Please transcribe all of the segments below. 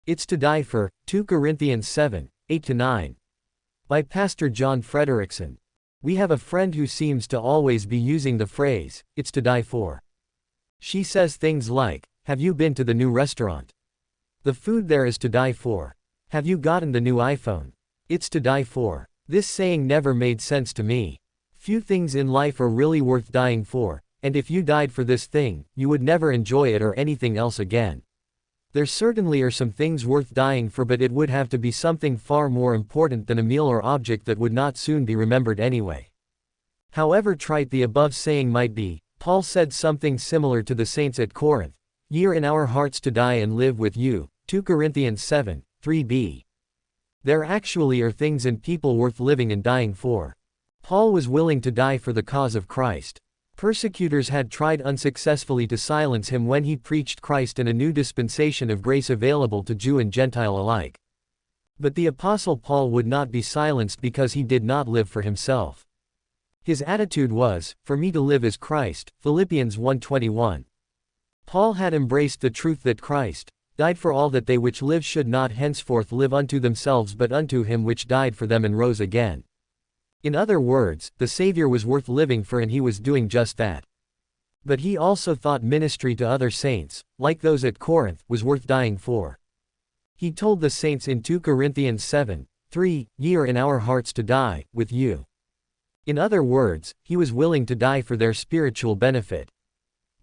It's to die for, 2 Corinthians 7, 8-9. By Pastor John Frederickson. We have a friend who seems to always be using the phrase, it's to die for. She says things like, have you been to the new restaurant? The food there is to die for. Have you gotten the new iPhone? It's to die for. This saying never made sense to me. Few things in life are really worth dying for, and if you died for this thing, you would never enjoy it or anything else again. There certainly are some things worth dying for, but it would have to be something far more important than a meal or object that would not soon be remembered anyway. However trite the above saying might be, Paul said something similar to the saints at Corinth. Ye are in our hearts to die and live with you, 2 Corinthians 7, 3b. There actually are things and people worth living and dying for. Paul was willing to die for the cause of Christ. Persecutors had tried unsuccessfully to silence him when he preached Christ and a new dispensation of grace available to Jew and Gentile alike. But the Apostle Paul would not be silenced because he did not live for himself. His attitude was, for me to live is Christ, Philippians 1:21. Paul had embraced the truth that Christ died for all, that they which live should not henceforth live unto themselves but unto him which died for them and rose again. In other words, the Savior was worth living for, and he was doing just that. But he also thought ministry to other saints, like those at Corinth, was worth dying for. He told the saints in 2 Corinthians 7, 3, ye are in our hearts to die, with you. In other words, he was willing to die for their spiritual benefit.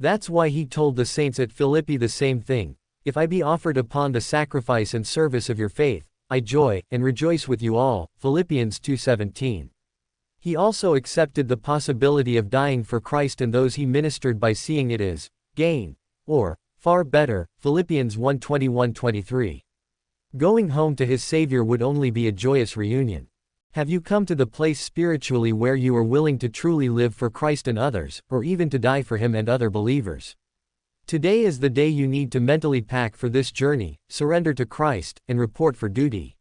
That's why he told the saints at Philippi the same thing, if I be offered upon the sacrifice and service of your faith, I joy, and rejoice with you all, Philippians 2:17. He also accepted the possibility of dying for Christ and those he ministered by seeing it as gain, or, far better, Philippians 1:21-23. Going home to his Savior would only be a joyous reunion. Have you come to the place spiritually where you are willing to truly live for Christ and others, or even to die for him and other believers? Today is the day you need to mentally pack for this journey, surrender to Christ, and report for duty.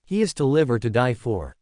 He is to live or to die for.